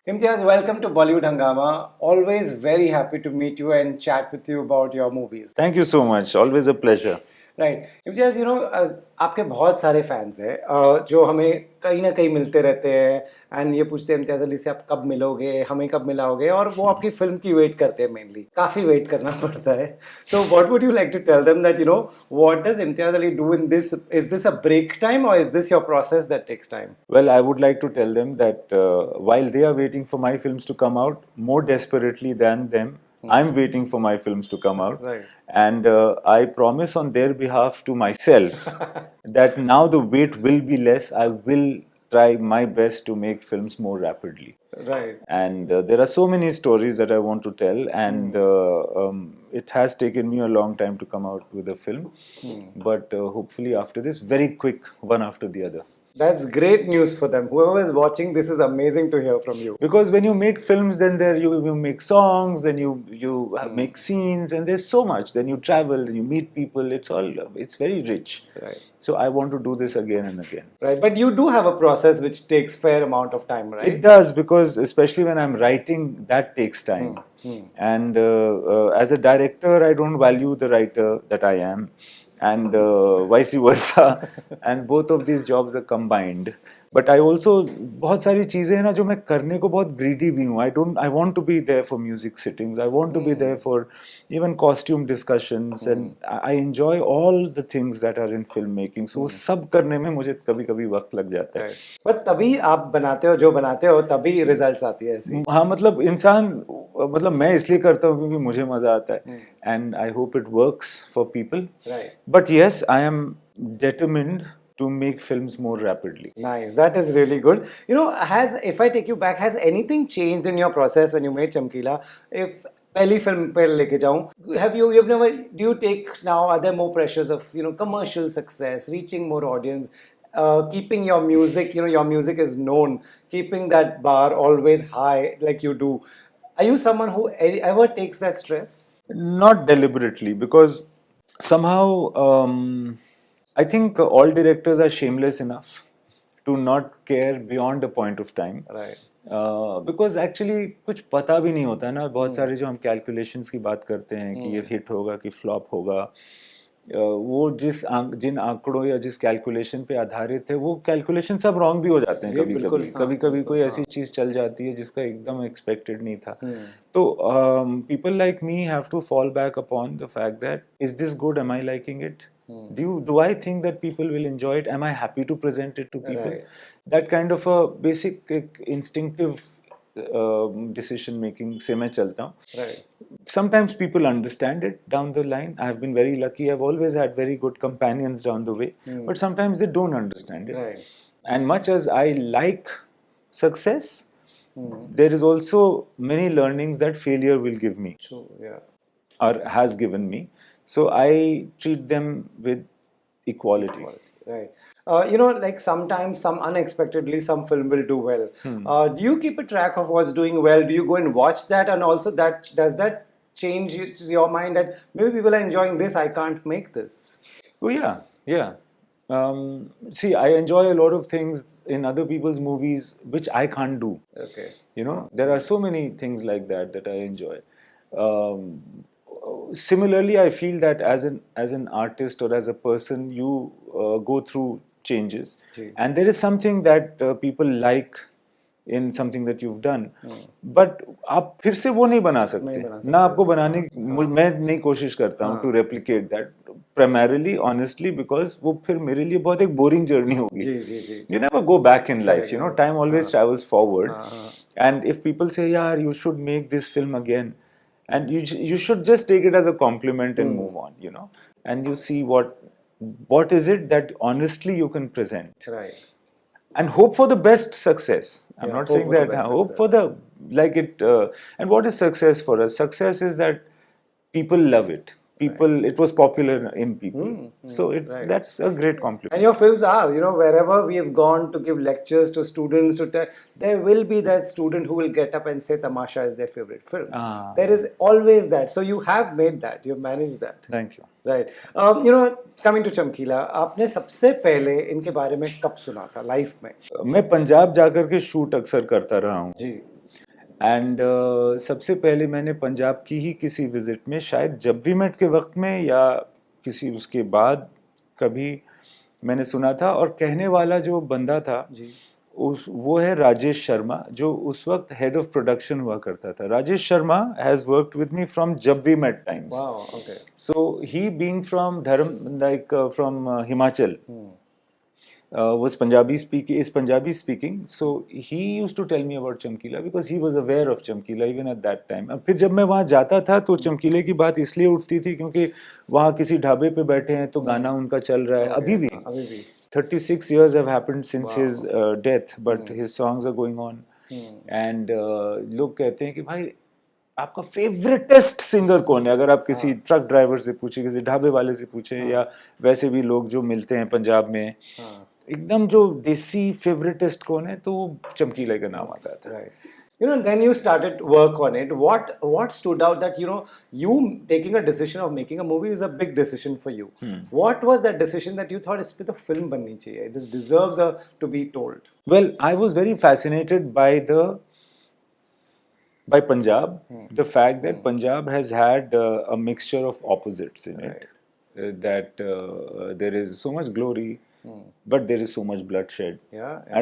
Imtiaz, welcome to Bollywood Hangama. Always very happy to meet you and chat with you about your movies. Thank you so much. Always a pleasure. Right Imtiaz आपके बहुत सारे fans हैं जो हमें कहीं ना कहीं मिलते रहते हैं एंड ये पूछते हैं इम्तियाज अली से आप कब मिलोगे, हमें कब मिलाओगे, और वो आपकी फिल्म की वेट करते हैं, मेनली काफ़ी वेट करना पड़ता है. तो what would you like to tell them that what does Imtiaz Ali do in this? Is this a break time or is this your process that takes time? Well, I would like to tell them that while they are waiting for my films to come out more desperately than them, I'm waiting for my films to come out. Right. And I promise on their behalf to myself that now the wait will be less. I will try my best to make films more rapidly. Right. And there are so many stories that I want to tell, and it has taken me a long time to come out with a film. But hopefully, after this, very quick, one after the other. That's great news for them. Whoever is watching, this is amazing to hear from you. Because when you make films, then you make songs, then you make scenes, and there's so much. Then you travel, and you meet people. It's very rich. Right. So I want to do this again and again. Right, but you do have a process which takes fair amount of time, right? It does, because especially when I'm writing, that takes time. And as a director, I don't value the writer that I am, and vice versa. And both of these jobs are combined. But I also, बहुत सारी चीजें हैं ना जो मैं करने को बहुत greedy भी हूँ. I want to be there for music sittings. I want to be there for even costume discussions, and I enjoy all the things that are in filmmaking. So सब करने में मुझे कभी-कभी वक्त लग जाता है. पर तभी आप बनाते हो जो बनाते हो, तभी रिजल्ट्स आती है ऐसी. हाँ, मतलब मैं इसलिए करता हूँ क्योंकि मुझे मजा आता है, and I hope it works for people. Right. But yes, I am determined to make films more rapidly. Nice, that is really good. If I take you back, has anything changed in your process when you made Chamkila? If पहली film पे लेके जाऊं, you've never, do you take now, are there more pressures of commercial success, reaching more audience, keeping your music, your music is known, keeping that bar always high like you do? Are you someone who ever takes that stress? Not deliberately, because somehow I think all directors are shameless enough to not care beyond a point of time. Right. Because actually कुछ पता भी नहीं होता है ना. बहुत सारे जो हम कैलकुलेशंस की बात करते हैं कि ये हिट होगा कि फ्लॉप होगा, वो जिन आंकड़ों या जिस कैलकुलेशन पे आधारित है, वो कैलकुलेशन सब रॉन्ग भी हो जाते हैं. कभी कभी कोई ऐसी चीज चल जाती है जिसका एकदम एक्सपेक्टेड नहीं था. तो people like me have to fall back upon the fact that is this good, am I liking it, do I think that people will enjoy it, am I happy to present it to people? Right. That kind of a basic instinctive decision making से मैं चलता हूँ. Right. Sometimes people understand it down the line. I have been very lucky. I've always had very good companions down the way. But sometimes they don't understand it. Right. And much as I like success, there is also many learnings that failure will give me. True, yeah. Or has given me. So I treat them with equality. Right. Like sometimes, unexpectedly, some film will do well. Do you keep a track of what's doing well? Do you go and watch that? And also, does that change your mind that maybe people are enjoying this, I can't make this? Oh yeah. See, I enjoy a lot of things in other people's movies which I can't do. Okay. There are so many things like that I enjoy. Similarly, I feel that as an artist or as a person, you go through changes. And there is something that people like in something that you've done. But आप फिर से वो नहीं बना सकते ना. आपको बनाने मैं नहीं कोशिश करता हूँ to replicate that, primarily honestly because वो फिर मेरे लिए बहुत एक boring journey होगी. You never go back in life. Time always travels forward. And if people say, yeah, you should make this film again, and you should just take it as a compliment and move on, and you see what is it that honestly you can present. Right. And hope for the best success. I'm not saying that. Hope for the and what is success for us? Success is that people love it. It was popular in people. So that's a great compliment. And your films are, wherever we have gone to give lectures to students, there will be that student who will get up and say Tamasha is their favorite film. There is always that. So you have made that. You've managed that. Thank you. Right. Coming to Chamkila, आपने सबसे पहले इनके बारे में कब सुना था life में? मैं पंजाब जाकर के शूट अक्सर करता रहा हूँ. जी. एंड सबसे पहले मैंने पंजाब की ही किसी विजिट में, शायद जब वी मेट के वक्त में या किसी उसके बाद कभी मैंने सुना था, और कहने वाला जो बंदा था जी वो है राजेश शर्मा, जो उस वक्त हेड ऑफ प्रोडक्शन हुआ करता था. Rajesh Sharma has worked with me from Jab We Met times. Wow okay So he being from from Himachal, was Punjabi speaking. So he used to tell me about Chamkila because he was aware of Chamkila even at that time. अब फिर जब मैं वहाँ जाता था तो चमकीले की बात इसलिए उठती थी क्योंकि वहाँ किसी ढाबे पे बैठे हैं तो गाना उनका चल रहा है. अभी भी 36 years have happened since his death, but his songs are going on. And लोग कहते हैं कि भाई आपका फेवरेटेस्ट सिंगर कौन है. अगर आप किसी ट्रक ड्राइवर से पूछे, किसी ढाबे वाले से पूछे, या वैसे भी लोग जो मिलते हैं पंजाब में, एकदम जो देसी फेवरेटेस्ट कौन है, तो वो चमकीला का नाम आता था. right you know then you started work on it. What stood out that you taking a decision of making a movie is a big decision for you. What was that decision that you thought इस पे तो film बननी चाहिए, this deserves to be told? Well, I was very fascinated by Punjab, the fact that Punjab has had a mixture of opposites in it. That there is so much glory, but there is so much bloodshed.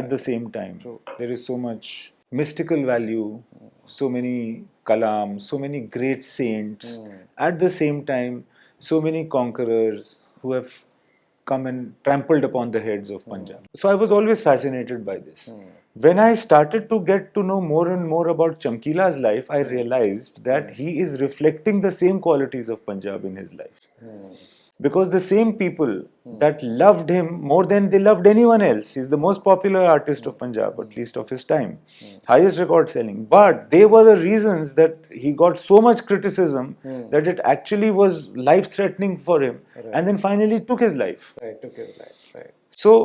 At the same time, there is so much mystical value, so many kalams, so many great saints. At the same time, so many conquerors who have come and trampled upon the heads of Punjab. So I was always fascinated by this. When I started to get to know more and more about Chamkila's life, I realized that he is reflecting the same qualities of Punjab in his life. Because the same people that loved him more than they loved anyone else, he's the most popular artist of Punjab, at least of his time, highest record selling, but they were the reasons that he got so much criticism that it actually was life threatening for him, and then finally took his life. So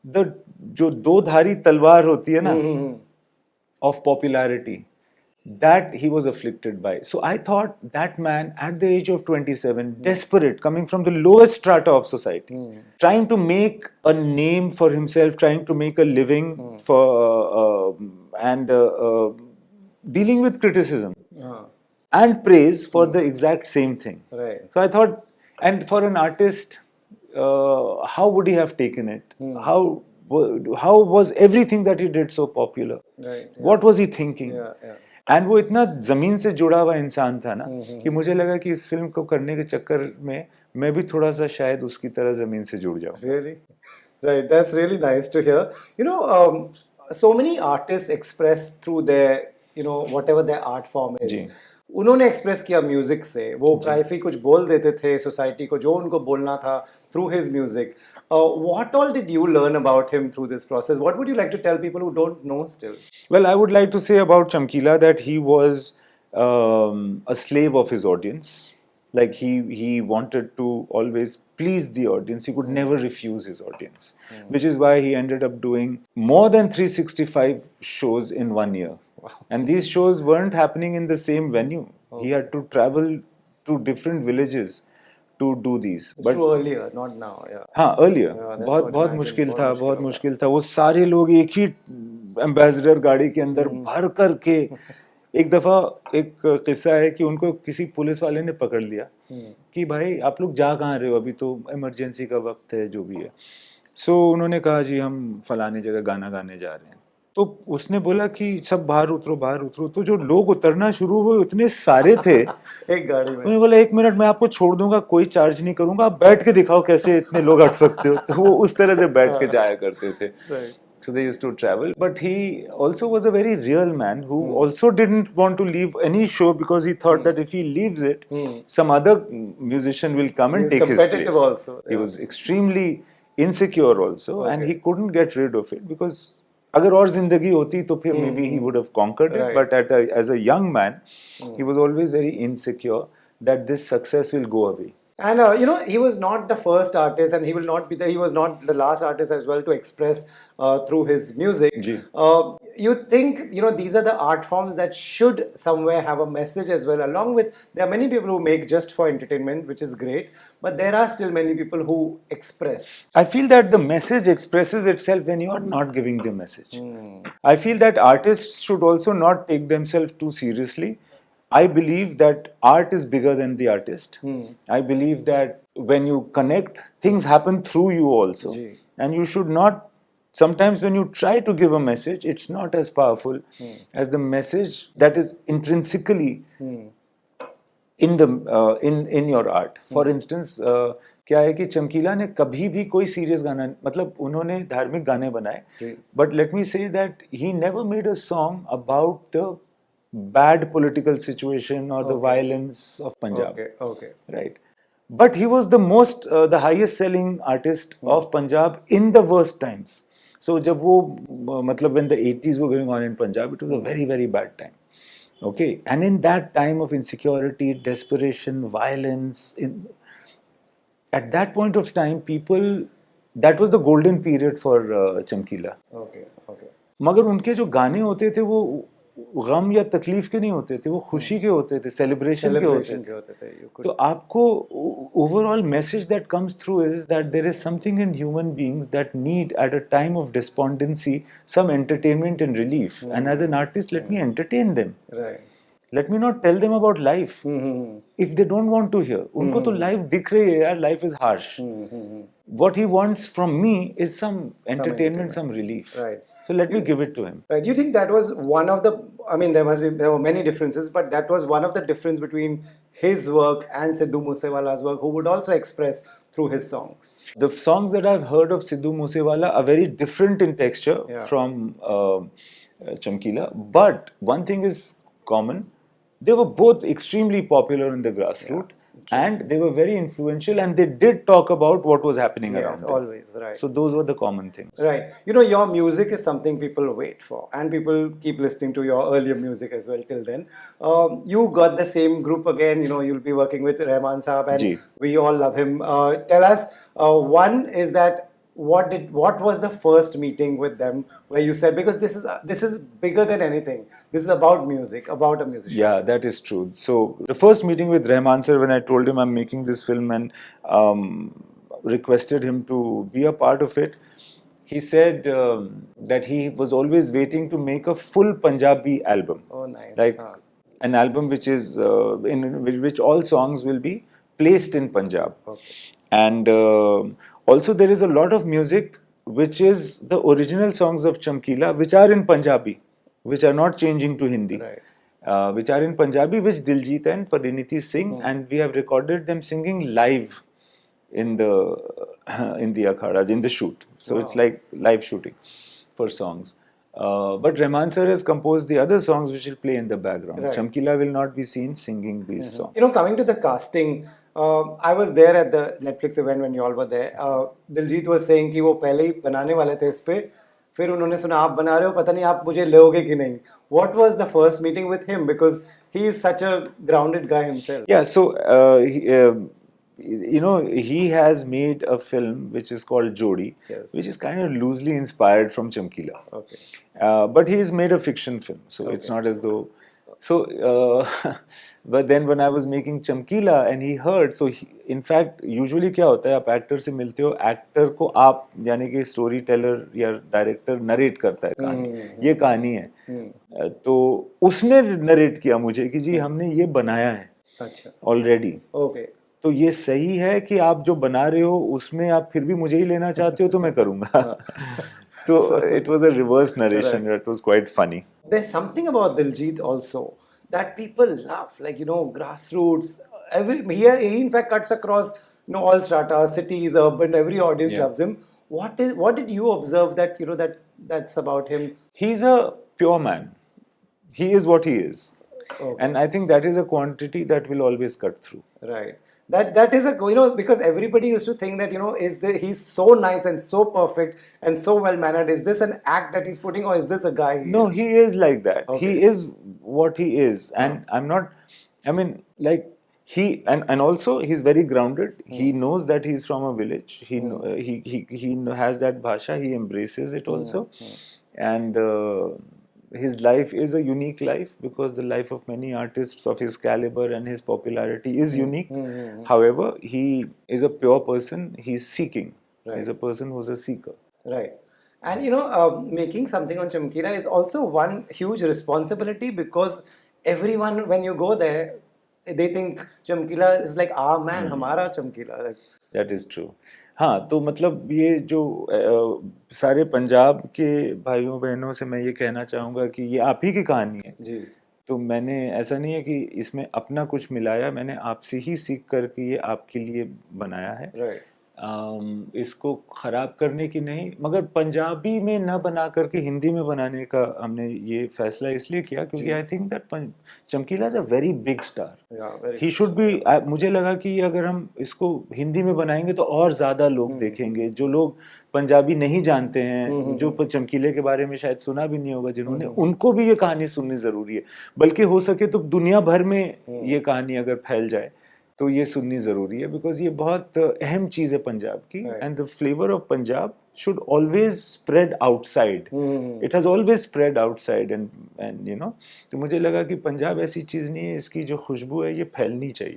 the जो दो धारी तलवार होती है ना of popularity, that he was afflicted by. So I thought that man at the age of 27, desperate, coming from the lowest strata of society, trying to make a name for himself, trying to make a living for and dealing with criticism and praise for the exact same thing. So I thought, and for an artist, how would he have taken it? How was everything that he did so popular? What was he thinking? And वो इतना जमीन से जुड़ा हुआ इंसान था ना कि मुझे लगा कि इस फिल्म को करने के चक्कर में मैं भी थोड़ा सा शायद उसकी तरह जमीन से जुड़ जाऊं. Really? Right, that's really nice to hear. So many artists express through their, whatever their art form is. उन्होंने एक्सप्रेस किया म्यूजिक से, वो काफी कुछ बोल देते थे सोसाइटी को जो उनको बोलना था through his music. What all did you learn about him through this process? What would you like to tell people who don't know still? Well, I would like to say about Chamkila that he was a slave of his audience. Like he wanted to always please the audience. He could never refuse his audience, which is why he ended up doing more than 365 shows in 1 year. Wow. And these shows weren't happening in the same venue. He had to travel to different villages to do these. It's true earlier, not now. हाँ, earlier. बहुत मुश्किल था. वो सारे लोग एक ही ambassador गाड़ी के अंदर भर करके. एक दफा एक किस्सा है कि उनको किसी पुलिस वाले ने पकड़ लिया कि भाई आप लोग जा कहाँ रहे हो, अभी तो इमरजेंसी का वक्त है, जो भी है. सो उन्होंने कहा जी हम फलानी जगह गाना गाने जा रहे हैं. तो उसने बोला कि सब बाहर उतरो. तो जो लोग उतरना शुरू हुए उतने सारे थे एक गाड़ी में. उन्होंने बोला 1 मिनट मैं आपको छोड़ दूंगा, कोई चार्ज नहीं करूंगा, आप बैठ के दिखाओ कैसे इतने लोग हट सकते हो. तो वो उस तरह से बैठ के जाया करते थे. So they used to travel, but he also was a very real man who also didn't want to leave any show because he thought that if he leaves it, some other musician will come and take his place. Also, He was extremely insecure also, and he couldn't get rid of it because अगर और जिंदगी होती तो फिर maybe he would have conquered it, but as a young man, he was always very insecure that this success will go away. And you know, he was not the first artist, and he will not be he was not the last artist as well to express through his music. Ji. You think, you know, these are the art forms that should somewhere have a message as well. Along with, there are many people who make just for entertainment, which is great, but there are still many people who express. I feel that the message expresses itself when you are not giving the message. I feel that artists should also not take themselves too seriously. I believe that art is bigger than the artist. I believe that when you connect, things happen through you also. Ji. And you should not, sometimes when you try to give a message, it's not as powerful as the message that is intrinsically in the in your art. For instance, क्या है कि चमकीला ने कभी भी कोई serious गाना, मतलब उन्होंने धार्मिक गाने बनाए, but let me say that he never made a song about the bad political situation or the violence of Punjab. Okay. Right. But he was the highest selling artist of Punjab in the worst times. So जब वो मतलब when the 80s were going on in Punjab, it was a very, very bad time. Okay. And in that time of insecurity, desperation, violence, at that point of time, people, that was the golden period for Chamkila. Okay. मगर उनके जो गाने होते थे वो गम या तकलीफ के नहीं होते थे, वो खुशी के होते थे, सेलिब्रेशन के होते थे. तो आपको overall message that comes through is that there is something in human beings that need at a time of despondency some entertainment and relief, and as an artist let me entertain them. Let me not tell them about life if they don't want to hear. उनको तो life दिख रही है यार, life is harsh. What he wants from me is some entertainment, some relief. Right. So let me give it to him. Right. You think that was one of the, I mean, there were many differences, but that was one of the difference between his work and Sidhu Moosewala's work, who would also express through his songs. The songs that I've heard of Sidhu Moosewala are very different in texture from Chamkila, but one thing is common. They were both extremely popular in the grassroots, and they were very influential, and they did talk about what was happening around them. Always, right. So those were the common things. Right. You know, your music is something people wait for, and people keep listening to your earlier music as well till then. You got the same group again, you know, you'll be working with Rahman Saab, and Ji. we all love him. Tell us, one is that what was the first meeting with them where you said, because this is bigger than anything, this is about music, about a musician. Yeah, that is true. So the first meeting with Rahman sir, when I told him I'm making this film and requested him to be a part of it, he said that he was always waiting to make a full Punjabi album. Oh, nice. Like an album which is in which all songs will be placed in Punjab. Okay. And also there is a lot of music which is the original songs of Chamkila, which are in Punjabi, which are not changing to Hindi. Right. Which are in Punjabi, which Diljit and Pariniti sing, and we have recorded them singing live in the akhadas, in the shoot. So it's like live shooting for songs. But Rahman sir has composed the other songs which will play in the background. Right. Chamkila will not be seen singing these songs. You know, coming to the casting, I was there at the Netflix event when you all were there. Diljit was saying कि वो पहले ही बनाने वाले थे इस पे, फिर उन्होंने सुना आप बना रहे हो, पता नहीं आप मुझे लोगे कि नहीं. What was the first meeting with him, because he is such a grounded guy himself? Yeah, so you know, he has made a film which is called Jodi, which is kind of loosely inspired from Chamkila. Okay. But he has made a fiction film, so it's not as though. So, but then when I was making Chamkila and he heard, so in fact, usually क्या होता है, आप actor से मिलते हो, actor को आप यानी कि स्टोरी टेलर या डायरेक्टर नरेट करता है कहानी, ये कहानी है, तो उसने नरेट किया मुझे कि जी हमने ये बनाया है ऑलरेडी. Okay. तो ये सही है कि आप जो बना रहे हो उसमें आप फिर भी मुझे ही लेना चाहते हो तो मैं करूँगा. So it was a reverse narration. Right. It was quite funny. There's something about Diljit also that people love, like, you know, grassroots. He in fact cuts across, you know, all strata, cities, urban. Every audience loves him. What did you observe that, you know, that's about him? He's a pure man. He is what he is, and I think that is a quantity that will always cut through. Right. That is a, you know, because everybody used to think that, you know, he's so nice and so perfect and so well mannered. Is this an act that he's putting, or is this a guy? No, he is like that. Okay. He is what he is, and I'm not. I mean, like, and also he's very grounded. He knows that he's from a village. He has that bhasha. He embraces it also, and his life is a unique life because the life of many artists of his caliber and his popularity is unique. However, he is a pure person. He's seeking. He's a person who's a seeker. Right. And making something on Chamkila is also one huge responsibility because everyone, when you go there, they think Chamkila is like our man, हमारा Chamkila. That is true. हाँ, तो मतलब ये जो सारे पंजाब के भाइयों बहनों से मैं ये कहना चाहूँगा कि ये आप ही की कहानी है जी. तो मैंने ऐसा नहीं है कि इसमें अपना कुछ मिलाया, मैंने आपसे ही सीख करके ये आपके लिए बनाया है. Right. इसको खराब करने की नहीं, मगर पंजाबी में न बना करके हिंदी में बनाने का हमने ये फैसला इसलिए किया क्योंकि आई थिंक दैट चमकीला is a very big star. He should be. मुझे लगा कि अगर हम इसको हिंदी में बनाएंगे तो और ज्यादा लोग देखेंगे, जो लोग पंजाबी नहीं जानते हैं, जो चमकीले के बारे में शायद सुना भी नहीं होगा जिन्होंने, उनको भी ये कहानी सुननी जरूरी है. बल्कि हो सके तो दुनिया भर में ये कहानी अगर फैल जाए तो ये सुननी जरूरी है बिकॉज ये बहुत अहम चीज है पंजाब की. And the flavour of Punjab should always spread outside. It has always spread outside and तो मुझे लगा कि पंजाब ऐसी चीज नहीं है, इसकी जो खुशबू है ये फैलनी चाहिए.